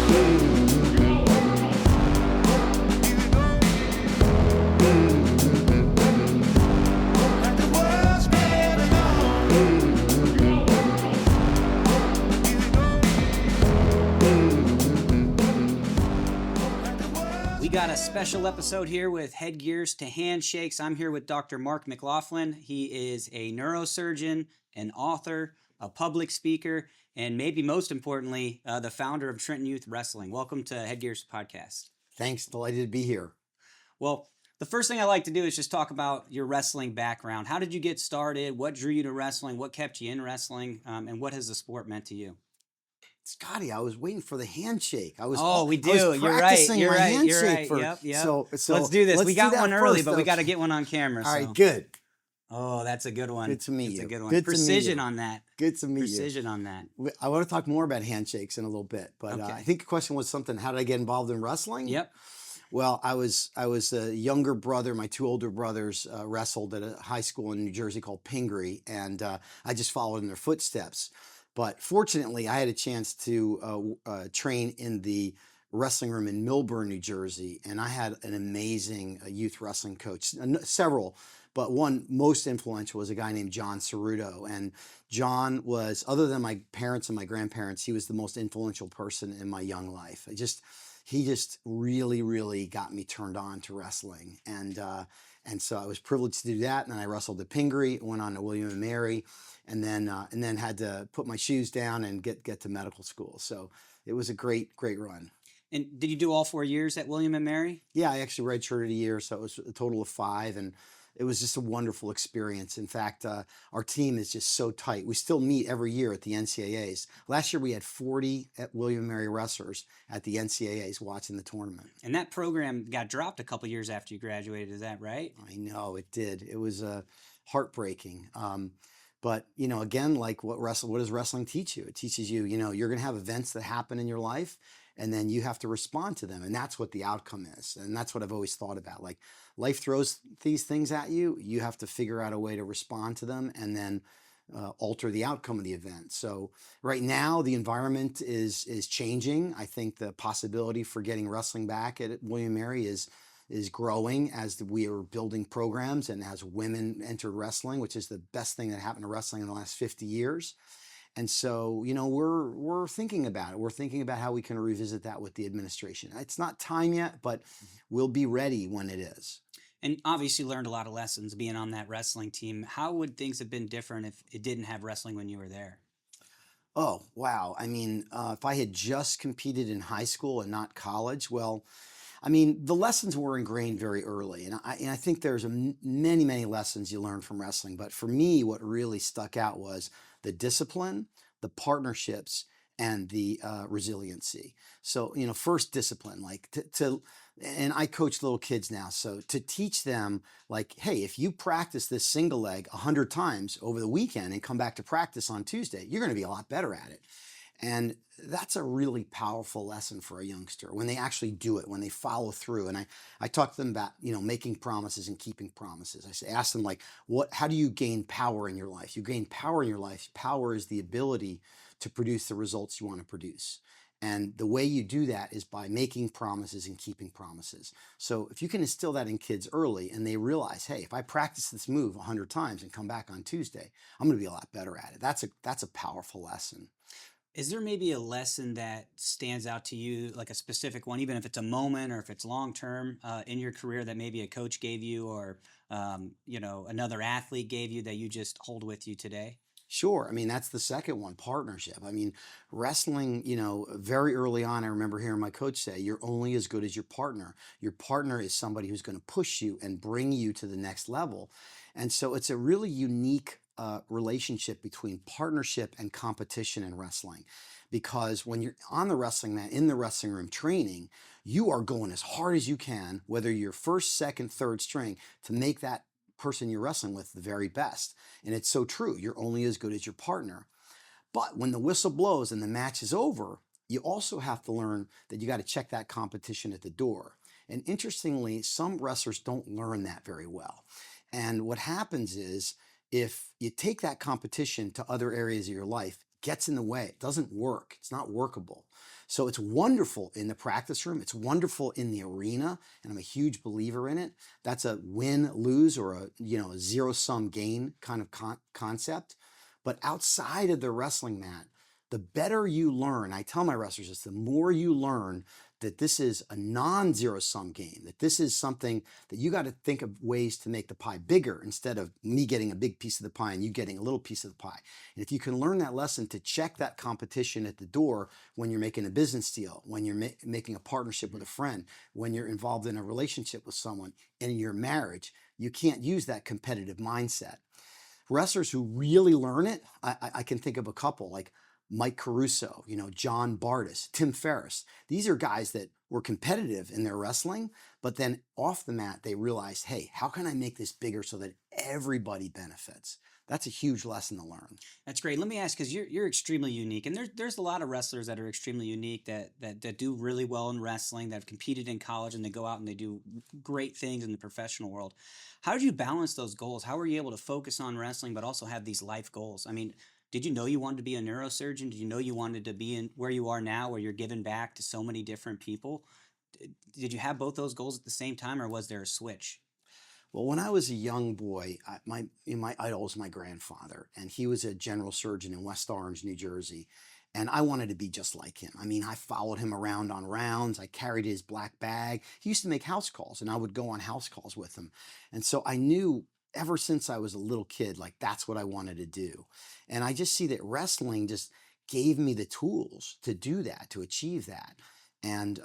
We got a special episode here with Headgears to Handshakes. I'm here with Dr. Mclaughlin. He is a neurosurgeon, an author, a public speaker, and maybe most importantly, the founder of Trenton Youth Wrestling. Welcome to Headgears Podcast. Thanks. Delighted to be here. Well, the first thing I like to do is just talk about your wrestling background. How did you get started? What drew you to wrestling? What kept you in wrestling? And what has the sport meant to you? Scotty, I was waiting for the handshake. We do. You're right. You're right. Yep. So let's do this. We got one early, first, but we got to get one on camera. All right, good. Oh, that's a good one. Good to meet you. That's a good one. Good Precision on that. Good to meet you. Precision on that. I want to talk more about handshakes in a little bit, but Okay. I think the question was something, how did I get involved in wrestling? Yep. Well, I was a younger brother. My two older brothers wrestled at a high school in New Jersey called Pingree, and I just followed in their footsteps. But fortunately, I had a chance to train in the wrestling room in Millburn, New Jersey, and I had an amazing youth wrestling coach, several, but one most influential was a guy named John Ceruto. And John was, other than my parents and my grandparents, he was the most influential person in my young life. He just really, really got me turned on to wrestling. And so I was privileged to do that. And then I wrestled at Pingree, went on to William and Mary, and then had to put my shoes down and get to medical school. So it was a great run. And did you do all 4 years at William and Mary? Yeah, I actually redshirted a year, so it was a total of 5, and it was just a wonderful experience. In fact, our team is just so tight. We still meet every year at the NCAAs. Last year we had 40 at William and Mary wrestlers at the NCAAs watching the tournament. And that program got dropped a couple years after you graduated. Is that right? I know, it did. It was heartbreaking. But, again, like what does wrestling teach you? It teaches you, you're going to have events that happen in your life, and then you have to respond to them. And that's what the outcome is. And that's what I've always thought about. Like, life throws these things at you. You have to figure out a way to respond to them and then alter the outcome of the event. So right now, the environment is changing. I think the possibility for getting wrestling back at William & Mary is growing as we are building programs and as women enter wrestling, which is the best thing that happened to wrestling in the last 50 years. And so, we're thinking about it. We're thinking about how we can revisit that with the administration. It's not time yet, but we'll be ready when it is. And obviously learned a lot of lessons being on that wrestling team. How would things have been different if it didn't have wrestling when you were there? Oh, wow. I mean, if I had just competed in high school and not college, well, I mean, the lessons were ingrained very early. And I think there's many, many lessons you learn from wrestling. But for me, what really stuck out was the discipline, the partnerships, and the resiliency. So, first discipline, like and I coach little kids now. So to teach them, like, hey, if you practice this single leg 100 times over the weekend and come back to practice on Tuesday, you're going to be a lot better at it. And that's a really powerful lesson for a youngster when they actually do it, when they follow through. And I talk to them about, making promises and keeping promises. Ask them, like, how do you gain power in your life? You gain power in your life. Power is the ability to produce the results you want to produce. And the way you do that is by making promises and keeping promises. So if you can instill that in kids early and they realize, hey, if I practice this move 100 times and come back on Tuesday, I'm going to be a lot better at it. That's a powerful lesson. Is there maybe a lesson that stands out to you, like a specific one, even if it's a moment or if it's long-term in your career that maybe a coach gave you or, another athlete gave you that you just hold with you today? Sure. I mean, that's the second one, partnership. I mean, wrestling, very early on, I remember hearing my coach say, you're only as good as your partner. Your partner is somebody who's going to push you and bring you to the next level. And so it's a really unique relationship between partnership and competition in wrestling. Because when you're on the wrestling mat, in the wrestling room training, you are going as hard as you can, whether you're first, second, third string, to make that person you're wrestling with the very best. And it's so true. You're only as good as your partner. But when the whistle blows and the match is over, you also have to learn that you got to check that competition at the door. And interestingly, some wrestlers don't learn that very well. And what happens is, if you take that competition to other areas of your life, gets in the way. It doesn't work. It's not workable. So it's wonderful in the practice room. It's wonderful in the arena, and I'm a huge believer in it. That's a win-lose or a zero-sum gain kind of concept. But outside of the wrestling mat, the better you learn, I tell my wrestlers this, the more you learn that this is a non-zero sum game, that this is something that you got to think of ways to make the pie bigger instead of me getting a big piece of the pie and you getting a little piece of the pie. And if you can learn that lesson to check that competition at the door when you're making a business deal, when you're making a partnership with a friend, when you're involved in a relationship with someone, and in your marriage, you can't use that competitive mindset. Wrestlers who really learn it, I can think of a couple like Mike Caruso, John Bardis, Tim Ferriss. These are guys that were competitive in their wrestling, but then off the mat, they realized, hey, how can I make this bigger so that everybody benefits? That's a huge lesson to learn. That's great. Let me ask, because you're extremely unique, and there's a lot of wrestlers that are extremely unique that do really well in wrestling, that have competed in college, and they go out and they do great things in the professional world. How did you balance those goals? How were you able to focus on wrestling but also have these life goals? I mean, did you know you wanted to be a neurosurgeon? Did you know you wanted to be in where you are now, where you're giving back to so many different people? Did you have both those goals at the same time, or was there a switch? Well, when I was a young boy, my idol was my grandfather, and he was a general surgeon in West Orange, New Jersey. And I wanted to be just like him. I mean, I followed him around on rounds. I carried his black bag. He used to make house calls, and I would go on house calls with him. And so I knew ever since I was a little kid, like that's what I wanted to do. And I just see that wrestling just gave me the tools to do that, to achieve that. And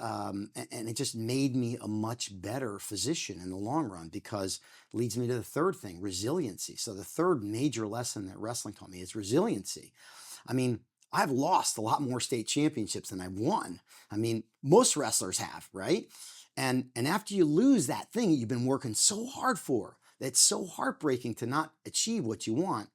it just made me a much better physician in the long run, because it leads me to the third thing, resiliency. So the third major lesson that wrestling taught me is resiliency. I mean, I've lost a lot more state championships than I've won. I mean, most wrestlers have, right? And after you lose that thing you've been working so hard for, that's so heartbreaking to not achieve what you want,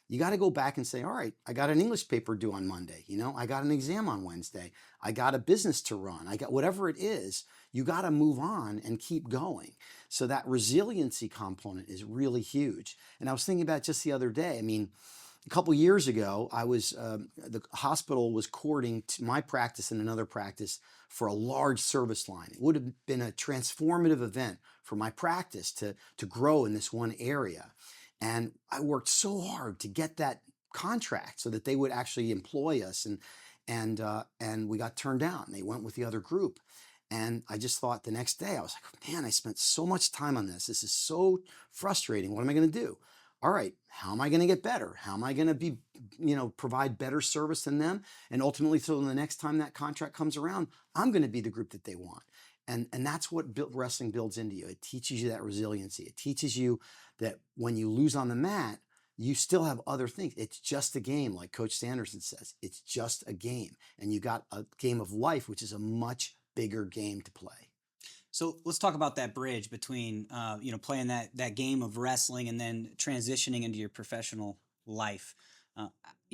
you got to go back and say, all right, I got an English paper due on Monday. I got an exam on Wednesday. I got a business to run. I got whatever it is. You got to move on and keep going. So that resiliency component is really huge. And I was thinking about just the other day. I mean, a couple years ago, the hospital was courting my practice and another practice for a large service line. It would have been a transformative event for my practice to grow in this one area. And I worked so hard to get that contract so that they would actually employ us. And we got turned down. They went with the other group. And I just thought the next day, I was like, man, I spent so much time on this. This is so frustrating. What am I going to do? All right, how am I going to get better? How am I going to be, provide better service than them? And ultimately, so the next time that contract comes around, I'm going to be the group that they want. And that's what wrestling builds into you. It teaches you that resiliency. It teaches you that when you lose on the mat, you still have other things. It's just a game, like Coach Sanderson says. It's just a game. And you got a game of life, which is a much bigger game to play. So let's talk about that bridge between, playing that game of wrestling and then transitioning into your professional life.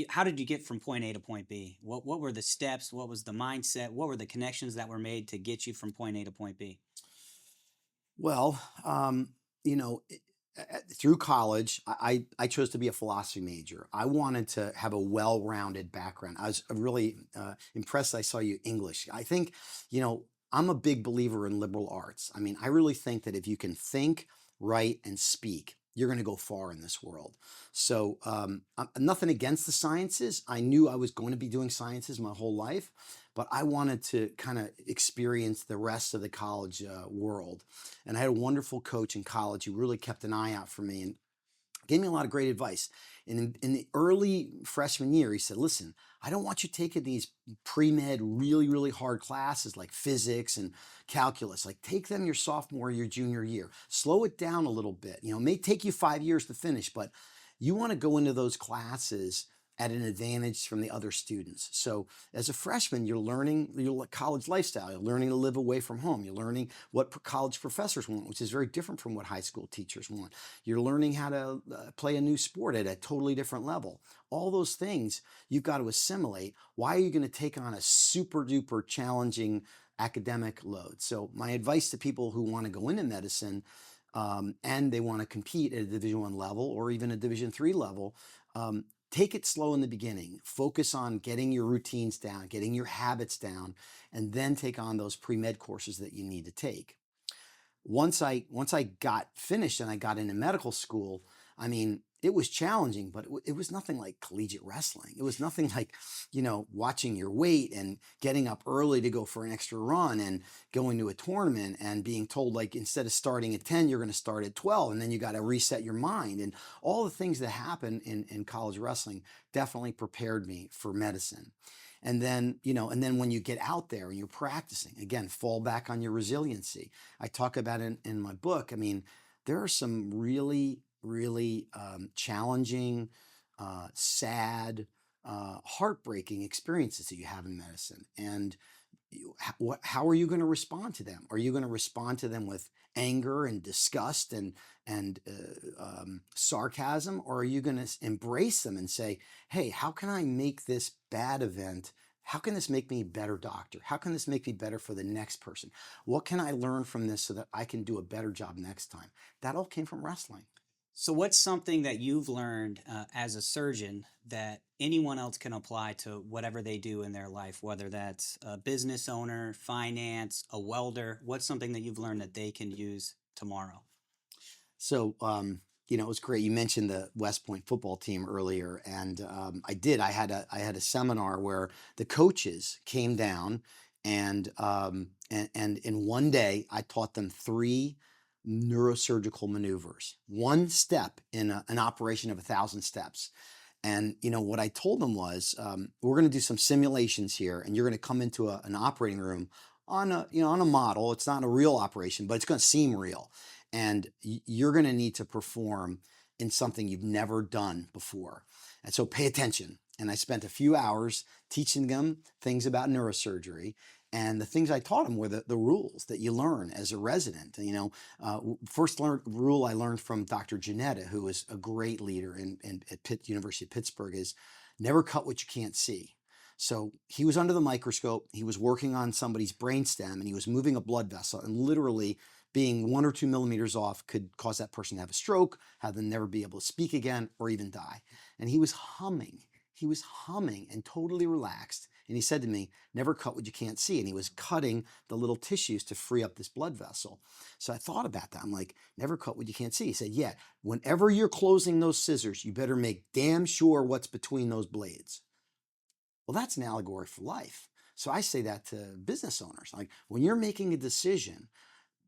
How did you get from point A to point B? What were the steps? What was the mindset? What were the connections that were made to get you from point A to point B? Well, through college, I chose to be a philosophy major. I wanted to have a well-rounded background. I was really impressed I saw you English. I think, I'm a big believer in liberal arts. I mean, I really think that if you can think, write, and speak, you're going to go far in this world. So nothing against the sciences. I knew I was going to be doing sciences my whole life, but I wanted to kind of experience the rest of the college world. And I had a wonderful coach in college who really kept an eye out for me and gave me a lot of great advice. And in the early freshman year, he said, listen, I don't want you taking these pre-med really, really hard classes like physics and calculus. Like take them your sophomore, your junior year. Slow it down a little bit. It may take you 5 years to finish, but you want to go into those classes at an advantage from the other students. So as a freshman, you're learning your college lifestyle. You're learning to live away from home. You're learning what college professors want, which is very different from what high school teachers want. You're learning how to play a new sport at a totally different level. All those things you've got to assimilate. Why are you going to take on a super duper challenging academic load? So my advice to people who want to go into medicine and they want to compete at a Division I level or even a Division III level, take it slow in the beginning. Focus on getting your routines down, getting your habits down, and then take on those pre-med courses that you need to take. Once I got finished and I got into medical school, I mean, it was challenging, but it was nothing like collegiate wrestling. It was nothing like, watching your weight and getting up early to go for an extra run and going to a tournament and being told, like, instead of starting at 10, you're going to start at 12, and then you got to reset your mind. And all the things that happen in college wrestling definitely prepared me for medicine. And then when you get out there and you're practicing, again, fall back on your resiliency. I talk about in my book. I mean, there are some really, really challenging, sad, heartbreaking experiences that you have in medicine. And how are you going to respond to them? Are you going to respond to them with anger and disgust and sarcasm, or are you going to embrace them and say, "Hey, how can I make this bad event? How can this make me a better doctor? How can this make me better for the next person? What can I learn from this so that I can do a better job next time?" That all came from wrestling. So, what's something that you've learned as a surgeon that anyone else can apply to whatever they do in their life, whether that's a business owner, finance, a welder? What's something that you've learned that they can use tomorrow? So, it was great. You mentioned the West Point football team earlier, and I did. I had a seminar where the coaches came down, and in one day I taught them three neurosurgical maneuvers, one step in an operation of 1,000 steps. And what I told them was, we're going to do some simulations here, and you're going to come into an operating room on a model. It's not a real operation, but it's going to seem real, and you're going to need to perform in something you've never done before. And so pay attention. And I spent a few hours teaching them things about neurosurgery. And the things I taught them were the rules that you learn as a resident. First rule I learned from Dr. Janetta, who is a great leader at University of Pittsburgh, is never cut what you can't see. So he was under the microscope, he was working on somebody's brainstem, and he was moving a blood vessel, and literally being 1 or 2 millimeters off could cause that person to have a stroke, have them never be able to speak again, or even die. And he was humming. He was humming and totally relaxed. And he said to me, "Never cut what you can't see." And he was cutting the little tissues to free up this blood vessel. So I thought about that. I'm like, never cut what you can't see. He said, "Yeah, whenever you're closing those scissors, you better make damn sure what's between those blades." Well, that's an allegory for life. So I say that to business owners. Like, when you're making a decision,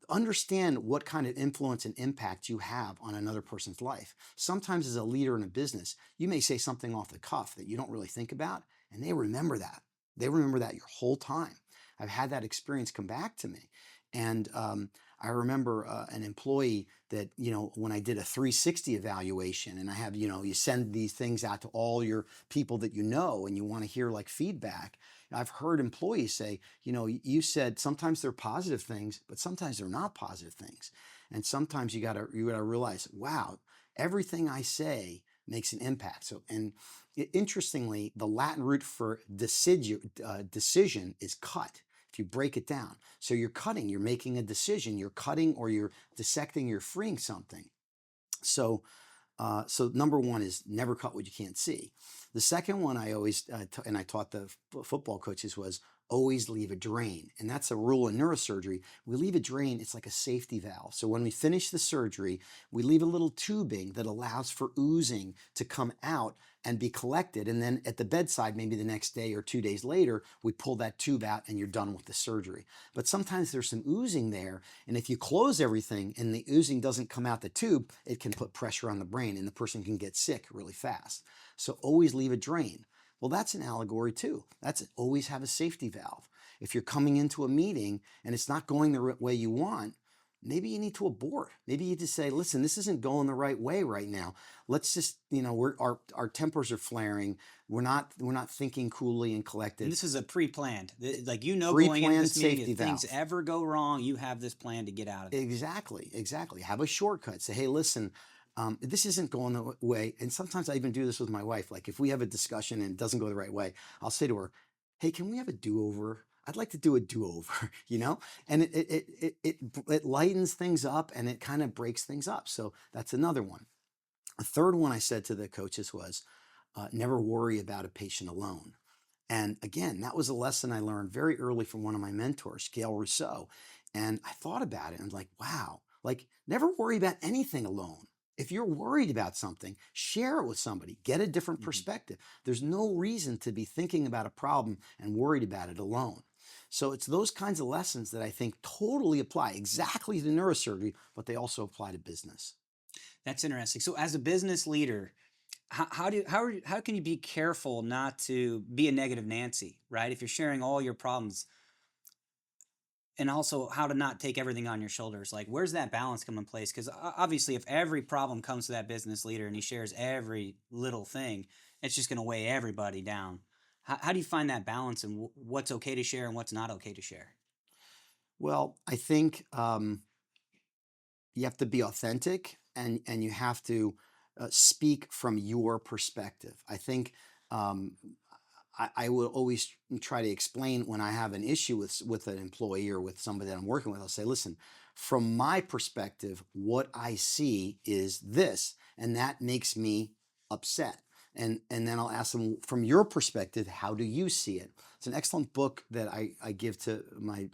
understand what kind of influence and impact you have on another person's life. Sometimes as a leader in a business, you may say something off the cuff that you don't really think about, and they remember that. They remember that your whole time. I've had that experience come back to me. And I remember an employee that, when I did a 360 evaluation, and I have, you send these things out to all your people that and you want to hear like feedback. I've heard employees say, you said sometimes they're positive things, but sometimes they're not positive things. And sometimes you gotta realize, wow, everything I say makes an impact. So, and interestingly, the Latin root for decision is cut. If you break it down, so you're cutting, you're making a decision, you're cutting, or you're dissecting, you're freeing something. So number one is never cut what you can't see. The second one I always, and I taught the football coaches, was always leave a drain. And that's a rule in neurosurgery. We leave a drain, it's like a safety valve. So when we finish the surgery, we leave a little tubing that allows for oozing to come out and be collected. And then at the bedside, maybe the next day or 2 days later, we pull that tube out and you're done with the surgery. But sometimes there's some oozing there. And if you close everything and the oozing doesn't come out the tube, it can put pressure on the brain and the person can get sick really fast. So always leave a drain. Well, that's an allegory too. That's always have a safety valve. If you're coming into a meeting and it's not going the way you want, maybe you need to abort. Maybe you just say, "Listen, this isn't going the right way right now. Let's just, our tempers are flaring. We're not thinking coolly and collected." And this is a pre-planned, like, going into Pre-planned this meeting, safety if things valve. ever go wrong, you have this plan to get out of it. Exactly. Have a shortcut. Say, "Hey, listen, this isn't going the way." And sometimes I even do this with my wife. Like, if we have a discussion and it doesn't go the right way, I'll say to her, "Hey, can we have a do-over? I'd like to do a do-over," and it lightens things up and it kind of breaks things up. So that's another one. A third one I said to the coaches was, never worry about a patient alone. And again, that was a lesson I learned very early from one of my mentors, Gail Rousseau. And I thought about it and like, wow, like never worry about anything alone. If you're worried about something, share it with somebody, get a different Mhm. perspective. There's no reason to be thinking about a problem and worried about it alone. So it's those kinds of lessons that I think totally apply exactly to neurosurgery, but they also apply to business. That's interesting. So, as a business leader, how can you be careful not to be a negative Nancy, right? If you're sharing all your problems, and also how to not take everything on your shoulders. Like, where's that balance come in place? Because obviously, if every problem comes to that business leader and he shares every little thing, it's just going to weigh everybody down. How do you find that balance and what's okay to share and what's not okay to share? Well, I think you have to be authentic and you have to speak from your perspective. I think um, I will always try to explain when I have an issue with an employee or with somebody that I'm working with. I'll say, listen, from my perspective, what I see is this, and that makes me upset. And then I'll ask them, from your perspective, how do you see it? It's an excellent book that I give to my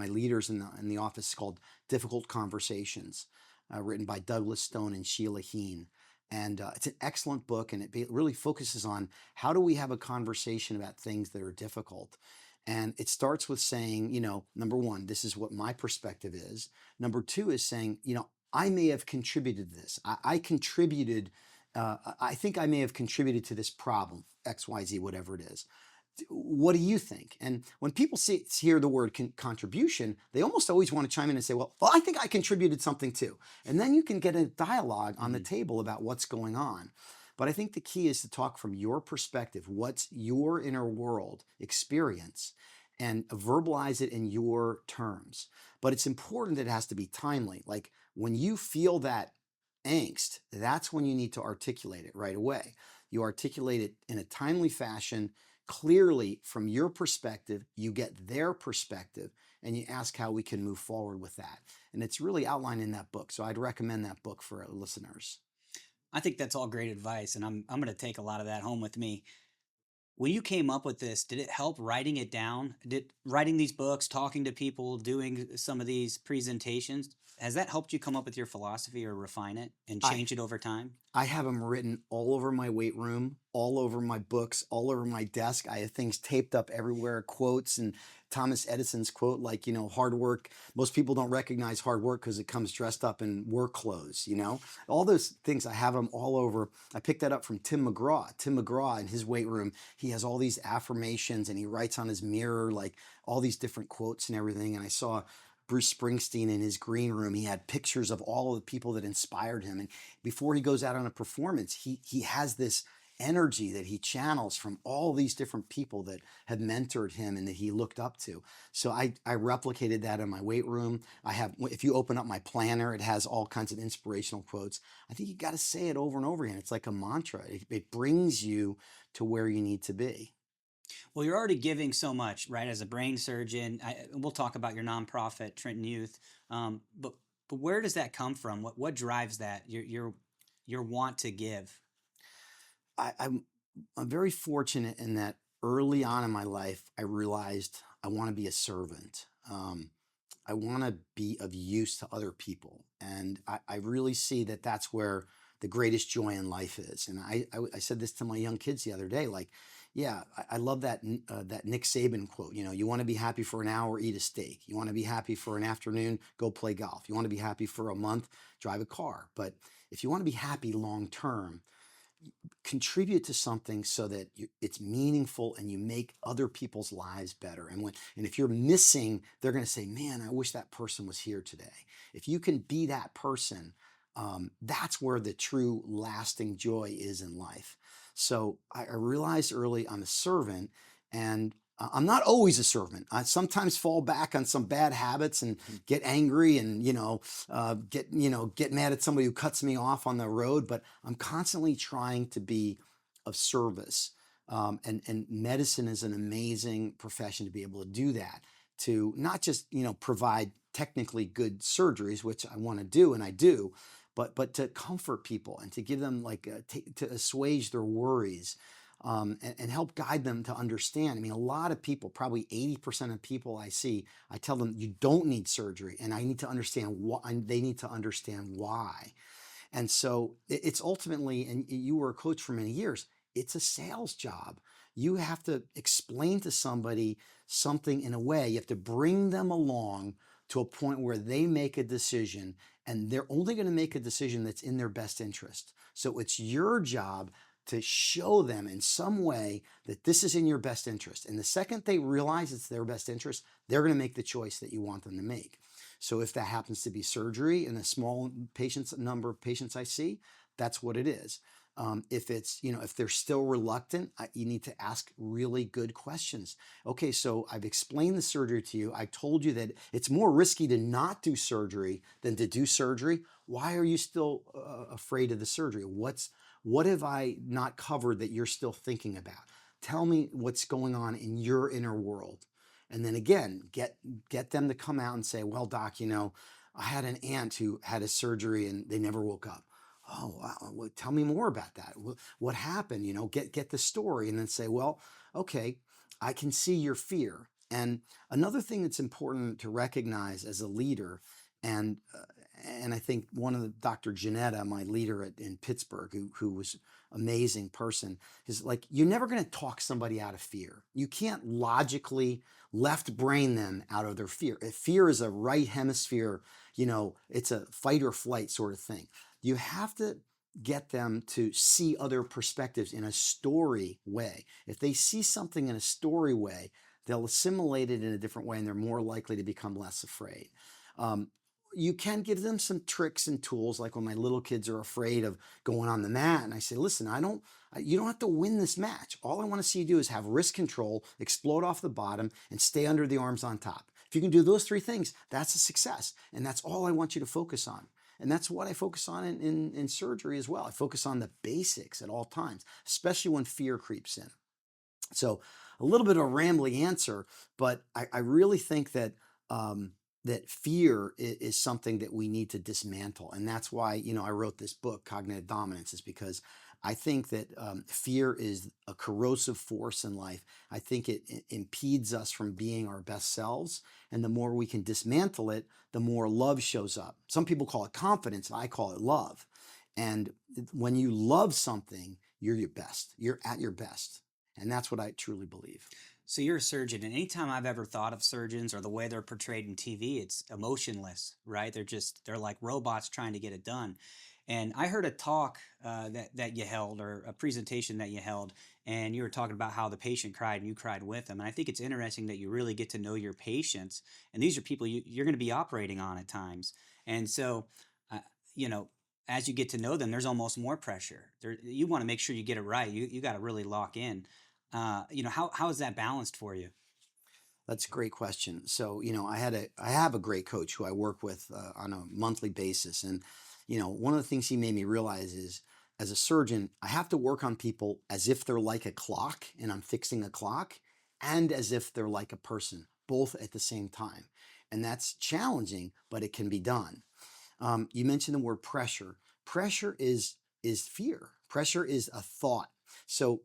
leaders in the office called Difficult Conversations, written by Douglas Stone and Sheila Heen. And it's an excellent book, and it really focuses on how do we have a conversation about things that are difficult. And it starts with saying, number one, this is what my perspective is. Number two is saying, I may have contributed to this. I contributed, I think I may have contributed to this problem, XYZ, whatever it is. What do you think? And when people hear the word contribution, they almost always want to chime in and say, well, I think I contributed something too. And then you can get a dialogue on the Hmm. table about what's going on. But I think the key is to talk from your perspective. What's your inner world experience? And verbalize it in your terms. But it's important that it has to be timely. Like when you feel that angst, that's when you need to articulate it right away. You articulate it in a timely fashion, clearly from your perspective, you get their perspective, and you ask how we can move forward with that. And it's really outlined in that book. So I'd recommend that book for listeners. I think that's all great advice, and I'm going to take a lot of that home with me. When you came up with this, did it help writing it down? Did writing these books, talking to people, doing some of these presentations, has that helped you come up with your philosophy or refine it and I change it over time? I have them written all over my weight room, all over my books, all over my desk. I have things taped up everywhere, quotes and Thomas Edison's quote, like, hard work. Most people don't recognize hard work because it comes dressed up in work clothes. All those things, I have them all over. I picked that up from Tim McGraw. Tim McGraw in his weight room, he has all these affirmations and he writes on his mirror, like all these different quotes and everything. And I saw Bruce Springsteen in his green room. He had pictures of all of the people that inspired him. And before he goes out on a performance, he has this energy that he channels from all these different people that have mentored him and that he looked up to. So I replicated that in my weight room. If you open up my planner, it has all kinds of inspirational quotes. I think you got to say it over and over again. It's like a mantra. It brings you to where you need to be. Well, you're already giving so much, right? As a brain surgeon, we'll talk about your nonprofit, Trenton Youth. But where does that come from? What drives that? Your want to give. I'm very fortunate in that early on in my life, I realized I want to be a servant. I want to be of use to other people. And I really see that that's where the greatest joy in life is. And I said this to my young kids the other day, like, yeah, I love that Nick Saban quote. You want to be happy for an hour, eat a steak. You want to be happy for an afternoon, go play golf. You want to be happy for a month, drive a car. But if you want to be happy long term, contribute to something so that it's meaningful and you make other people's lives better. And if you're missing, they're going to say, "Man, I wish that person was here today." If you can be that person, that's where the true lasting joy is in life. So I realized early I'm a servant, and I'm not always a servant. I sometimes fall back on some bad habits and get angry and get mad at somebody who cuts me off on the road. But I'm constantly trying to be of service. And medicine is an amazing profession to be able to do that. To not just provide technically good surgeries, which I want to do and I do, but to comfort people and to give them like to assuage their worries, and help guide them to understand. I mean, a lot of people, probably 80% of people I see, I tell them you don't need surgery, and I need to understand why. They need to understand why. And so it's ultimately, and you were a coach for many years, it's a sales job. You have to explain to somebody something in a way, you have to bring them along to a point where they make a decision, and they're only going to make a decision that's in their best interest. So it's your job to show them in some way that this is in your best interest. And the second they realize it's their best interest, they're going to make the choice that you want them to make. So if that happens to be surgery in a small number of patients I see, that's what it is. If it's, if they're still reluctant, you need to ask really good questions. Okay, so I've explained the surgery to you. I told you that it's more risky to not do surgery than to do surgery. Why are you still afraid of the surgery? What have I not covered that you're still thinking about? Tell me what's going on in your inner world. And then again, get them to come out and say, well, doc, I had an aunt who had a surgery and they never woke up. Oh, wow. Well, tell me more about that. What happened? Get the story, and then say, well, okay, I can see your fear. And another thing that's important to recognize as a leader, and I think one of the Dr. Janetta, my leader in Pittsburgh, who was amazing person, is like, you're never going to talk somebody out of fear. You can't logically left brain them out of their fear. If fear is a right hemisphere, it's a fight or flight sort of thing. You have to get them to see other perspectives in a story way. If they see something in a story way, they'll assimilate it in a different way, and they're more likely to become less afraid. You can give them some tricks and tools, like when my little kids are afraid of going on the mat, and I say, listen, you don't have to win this match. All I want to see you do is have wrist control, explode off the bottom, and stay under the arms on top. If you can do those 3 things, that's a success. And that's all I want you to focus on. And that's what I focus on in surgery as well. I focus on the basics at all times, especially when fear creeps in. So a little bit of a rambly answer, but I really think that that fear is something that we need to dismantle. And that's why, I wrote this book, Cognitive Dominance, is because I think that fear is a corrosive force in life. I think it impedes us from being our best selves. And the more we can dismantle it, the more love shows up. Some people call it confidence. I call it love. And when you love something, you're your best. You're at your best. And that's what I truly believe. So you're a surgeon, and anytime I've ever thought of surgeons or the way they're portrayed in TV, it's emotionless, right? They're like robots trying to get it done. And I heard a talk that you held, or a presentation that you held, and you were talking about how the patient cried and you cried with them. And I think it's interesting that you really get to know your patients, and these are people you're going to be operating on at times. And so, as you get to know them, there's almost more pressure. You want to make sure you get it right. You got to really lock in. How is that balanced for you? That's a great question. So, I have a great coach who I work with on a monthly basis. And, one of the things he made me realize is, as a surgeon, I have to work on people as if they're like a clock and I'm fixing a clock, and as if they're like a person, both at the same time. And that's challenging, but it can be done. You mentioned the word pressure. Pressure is fear. Pressure is a thought. So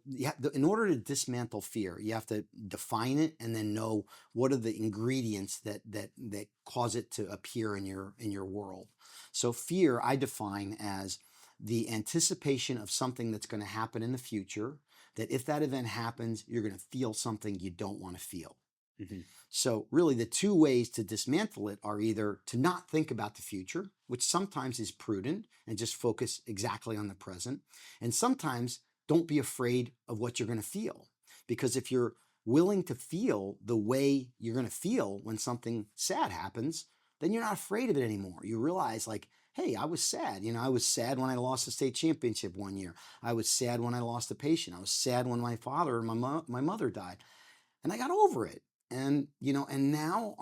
in order to dismantle fear, you have to define it and then know what are the ingredients that cause it to appear in your world. So fear, I define as the anticipation of something that's going to happen in the future, that if that event happens, you're going to feel something you don't want to feel. Mm-hmm. So really the 2 ways to dismantle it are either to not think about the future, which sometimes is prudent, and just focus exactly on the present. And sometimes don't be afraid of what you're going to feel. Because if you're willing to feel the way you're going to feel when something sad happens, then you're not afraid of it anymore. You realize, like, hey, I was sad. I was sad when I lost the state championship one year. I was sad when I lost a patient. I was sad when my father and my mother died. And I got over it. And, and now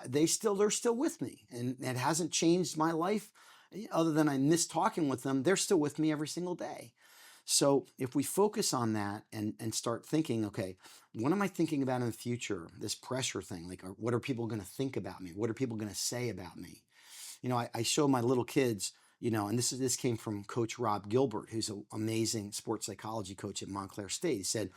they're still with me. And it hasn't changed my life other than I miss talking with them. They're still with me every single day. So if we focus on that and start thinking, okay, what am I thinking about in the future? This pressure thing, like, what are people going to think about me? What are people going to say about me? I show my little kids, And this came from Coach Rob Gilbert, who's an amazing sports psychology coach at Montclair State. He said,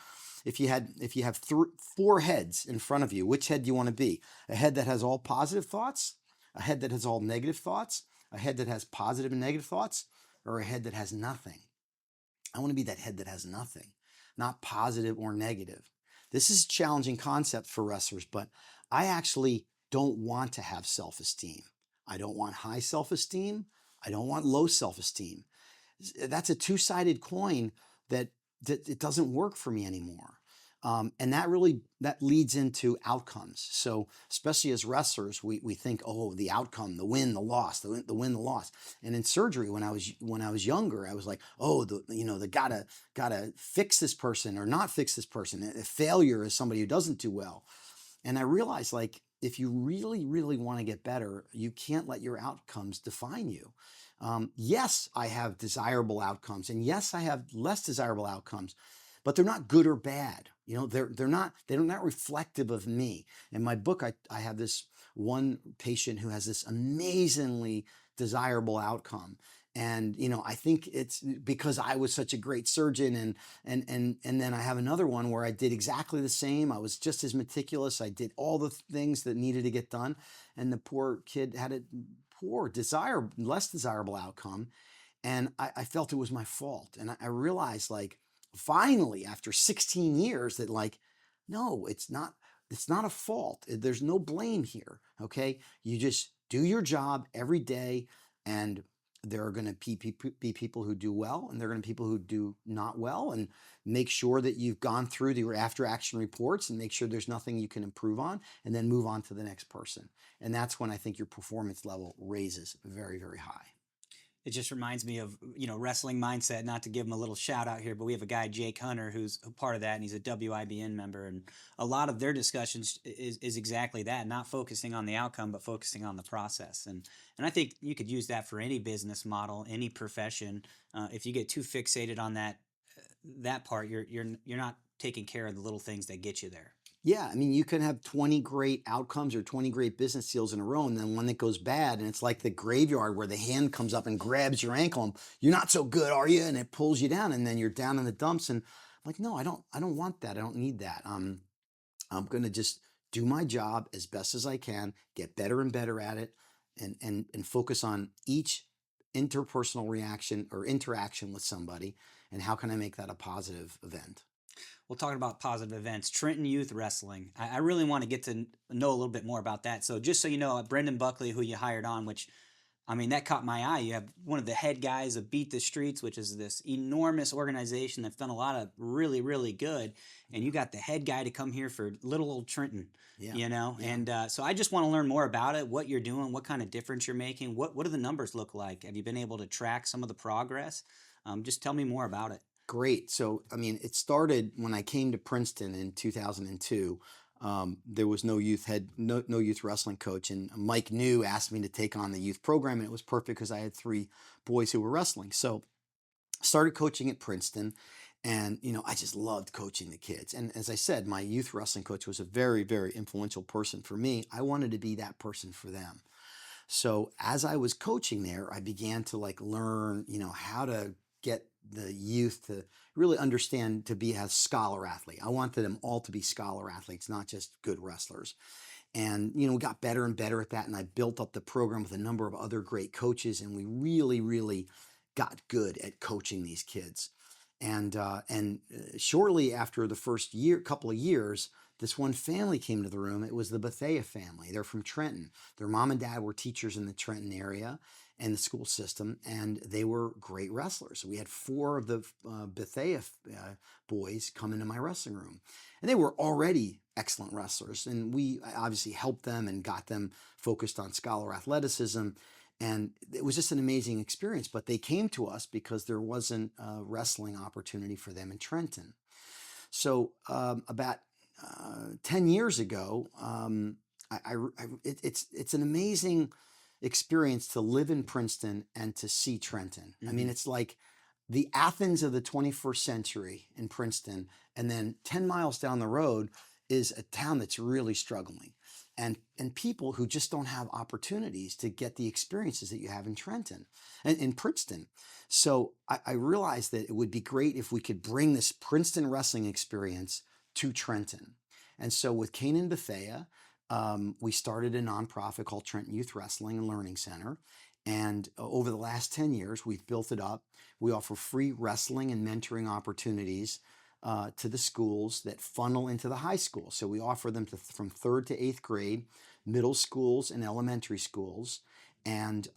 if you have four heads in front of you, which head do you want to be? A head that has all positive thoughts, a head that has all negative thoughts, a head that has positive and negative thoughts, or a head that has nothing? I want to be that head that has nothing, not positive or negative. This is a challenging concept for wrestlers, but I actually don't want to have self-esteem. I don't want high self-esteem. I don't want low self-esteem. That's a two-sided coin that it doesn't work for me anymore. And that leads into outcomes. So especially as wrestlers, we think, oh, the outcome, the win, the loss, the win, the loss. And in surgery, when I was younger, I was like, oh, the gotta fix this person or not fix this person. A failure is somebody who doesn't do well. And I realized, like, if you really, really want to get better, you can't let your outcomes define you. Yes, I have desirable outcomes, and yes, I have less desirable outcomes, but they're not good or bad. They're not reflective of me. In my book, I have this one patient who has this amazingly desirable outcome. And I think it's because I was such a great surgeon, and then I have another one where I did exactly the same. I was just as meticulous. I did all the things that needed to get done, and the poor kid had a less desirable outcome, and I felt it was my fault. And I realized, like, finally after 16 years that, like, no, it's not a fault. There's no blame here. Okay, you just do your job every day, and there are going to be people who do well, and there are going to be people who do not well, and make sure that you've gone through your after action reports and make sure there's nothing you can improve on, and then move on to the next person. And that's when I think your performance level raises very, very high. It just reminds me of, wrestling mindset, not to give him a little shout out here, but we have a guy, Jake Hunter, who's a part of that, and he's a WIBN member. And a lot of their discussions is exactly that, not focusing on the outcome, but focusing on the process. And I think you could use that for any business model, any profession. If you get too fixated on that part, you're not taking care of the little things that get you there. Yeah, I mean, you can have 20 great outcomes or 20 great business deals in a row, and then one that goes bad, and it's like the graveyard where the hand comes up and grabs your ankle, and you're not so good, are you? And it pulls you down, and then you're down in the dumps. And I'm like, no, I don't want that. I don't need that. I'm going to just do my job as best as I can, get better and better at it, and focus on each interpersonal reaction or interaction with somebody, and how can I make that a positive event. Well, talking about positive events, Trenton Youth Wrestling. I really want to get to know a little bit more about that. So just so you know, Brendan Buckley, who you hired on, which, I mean, that caught my eye. You have one of the head guys of Beat the Streets, which is this enormous organization that's done a lot of really, really good. And you got the head guy to come here for little old Trenton, Yeah. And so I just want to learn more about it, what you're doing, what kind of difference you're making. What do the numbers look like? Have you been able to track some of the progress? Just tell me more about it. Great. So, I mean, it started when I came to Princeton in 2002. There was no youth wrestling coach, and Mike New asked me to take on the youth program, and it was perfect because I had 3 boys who were wrestling. So, started coaching at Princeton, and I just loved coaching the kids. And as I said, my youth wrestling coach was a very, very influential person for me. I wanted to be that person for them. So, as I was coaching there, I began to learn, how to get the youth to really understand to be a scholar athlete. I wanted them all to be scholar athletes, not just good wrestlers. And, we got better and better at that. And I built up the program with a number of other great coaches. And we really, really got good at coaching these kids. And shortly after the first couple of years, this one family came to the room. It was the Bethea family. They're from Trenton. Their mom and dad were teachers in the Trenton area and the school system, and they were great wrestlers. We had 4 of the Bethea boys come into my wrestling room, and they were already excellent wrestlers. And we obviously helped them and got them focused on scholar athleticism. And it was just an amazing experience. But they came to us because there wasn't a wrestling opportunity for them in Trenton. So about 10 years ago, it's an amazing experience to live in Princeton and to see Trenton. I mean, it's like the Athens of the 21st century in Princeton, and then 10 miles down the road is a town that's really struggling. and people who just don't have opportunities to get the experiences that you have in Trenton and in Princeton. So I realized that it would be great if we could bring this Princeton wrestling experience to Trenton. And so with Kane and Bethea, we started a nonprofit called Trenton Youth Wrestling and Learning Center. And over the last 10 years, we've built it up. We offer free wrestling and mentoring opportunities to the schools that funnel into the high school. So we offer them from 3rd to 8th grade, middle schools and elementary schools. And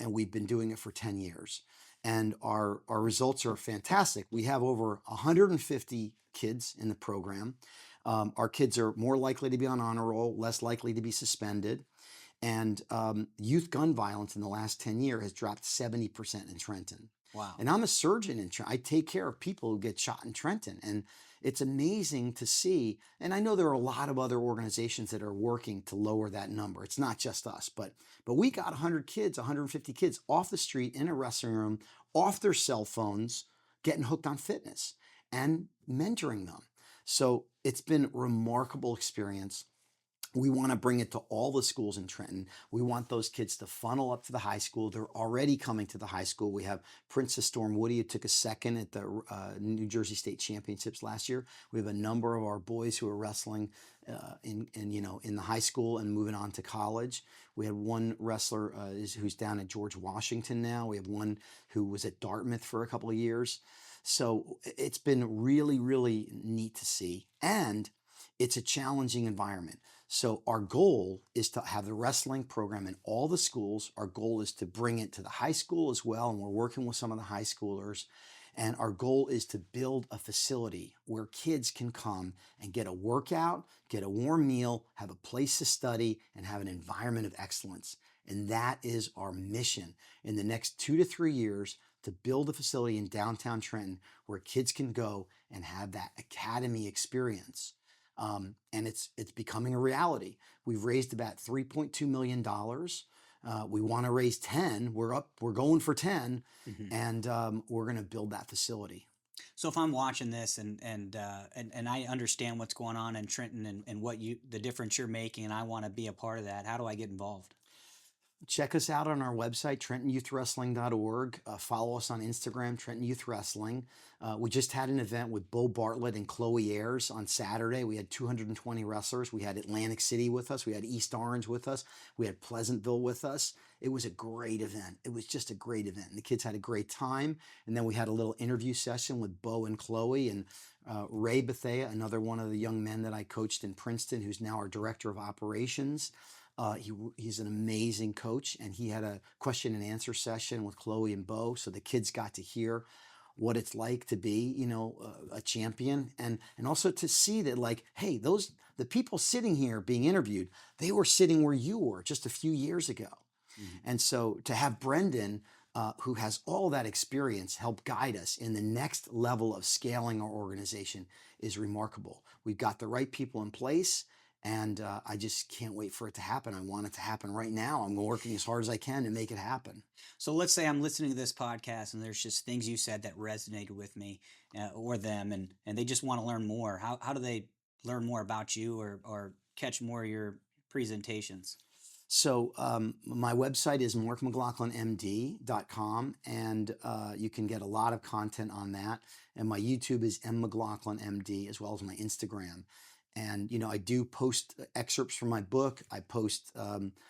we've been doing it for 10 years. And our results are fantastic. We have over 150 kids in the program. Our kids are more likely to be on honor roll, less likely to be suspended. And youth gun violence in the last 10 years has dropped 70% in Trenton. Wow. And I'm a surgeon in Trenton. I take care of people who get shot in Trenton. And it's amazing to see. And I know there are a lot of other organizations that are working to lower that number. It's not just us. But we got 100 kids, 150 kids off the street in a wrestling room, off their cell phones, getting hooked on fitness and mentoring them. So it's been a remarkable experience. We want to bring it to all the schools in Trenton. We want those kids to funnel up to the high school. They're already coming to the high school. We have Princess Storm Woody, who took a second at the New Jersey State Championships last year. We have a number of our boys who are wrestling in the high school and moving on to college. We had one wrestler who's down at George Washington now. We have one who was at Dartmouth for a couple of years. So it's been really, really neat to see. And it's a challenging environment. So our goal is to have the wrestling program in all the schools. Our goal is to bring it to the high school as well. And we're working with some of the high schoolers. And our goal is to build a facility where kids can come and get a workout, get a warm meal, have a place to study, and have an environment of excellence. And that is our mission in the next 2 to 3 years, to build a facility in downtown Trenton where kids can go and have that academy experience. And it's becoming a reality. We've raised about $3.2 million. We want to raise 10. We're going for 10, and we're going to build that facility. So if I'm watching this and I understand what's going on in Trenton and the difference you're making, and I want to be a part of that, how do I get involved? Check us out on our website, TrentonYouthWrestling.org. Follow us on Instagram, Trenton Youth Wrestling. We just had an event with Bo Bartlett and Chloe Ayers on Saturday. We had 220 wrestlers. We had Atlantic City with us. We had East Orange with us. We had Pleasantville with us. It was a great event. It was just a great event. And the kids had a great time. And then we had a little interview session with Bo and Chloe and Ray Bethea, another one of the young men that I coached in Princeton, who's now our director of operations. He's an amazing coach, and he had a question and answer session with Chloe and Bo, so the kids got to hear what it's like to be, a champion, and also to see that, like, hey, the people sitting here being interviewed, they were sitting where you were just a few years ago. And so to have Brendan, who has all that experience, help guide us in the next level of scaling our organization is remarkable. We've got the right people in place. And I just can't wait for it to happen. I want it to happen right now. I'm working as hard as I can to make it happen. So let's say I'm listening to this podcast and there's just things you said that resonated with me or them, and they just want to learn more. How do they learn more about you or catch more of your presentations? So my website is markmclaughlinmd.com, and you can get a lot of content on that. And my YouTube is mclaughlin.md, as well as my Instagram. And, I do post excerpts from my book. I post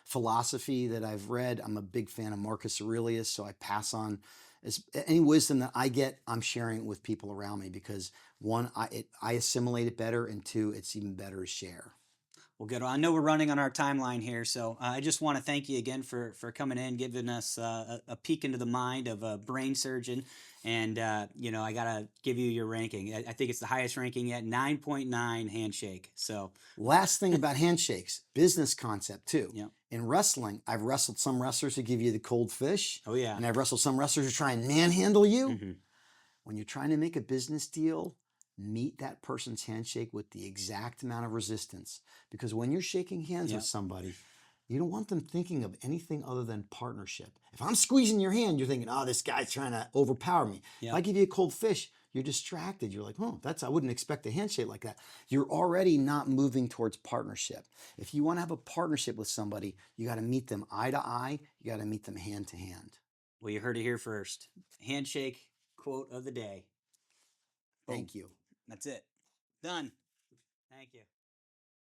philosophy that I've read. I'm a big fan of Marcus Aurelius, so I pass on any wisdom that I get. I'm sharing it with people around me because, one, I assimilate it better, and two, it's even better to share. Well, good. I know we're running on our timeline here, so I just want to thank you again for coming in, giving us a peek into the mind of a brain surgeon. And, I got to give you your ranking. I think it's the highest ranking yet, 9.9 handshake. So last thing about handshakes, business concept too. Yep. In wrestling, I've wrestled some wrestlers who give you the cold fish. Oh, yeah. And I've wrestled some wrestlers who try and manhandle you. When you're trying to make a business deal, meet that person's handshake with the exact amount of resistance. Because when you're shaking hands with somebody, you don't want them thinking of anything other than partnership. If I'm squeezing your hand, you're thinking, oh, this guy's trying to overpower me. If I give you a cold fish, you're distracted. You're like, oh, I wouldn't expect a handshake like that. You're already not moving towards partnership. If you want to have a partnership with somebody, you got to meet them eye to eye. You got to meet them hand to hand. Well, you heard it here first. Handshake quote of the day. Boom. Thank you. That's it. Done. Thank you.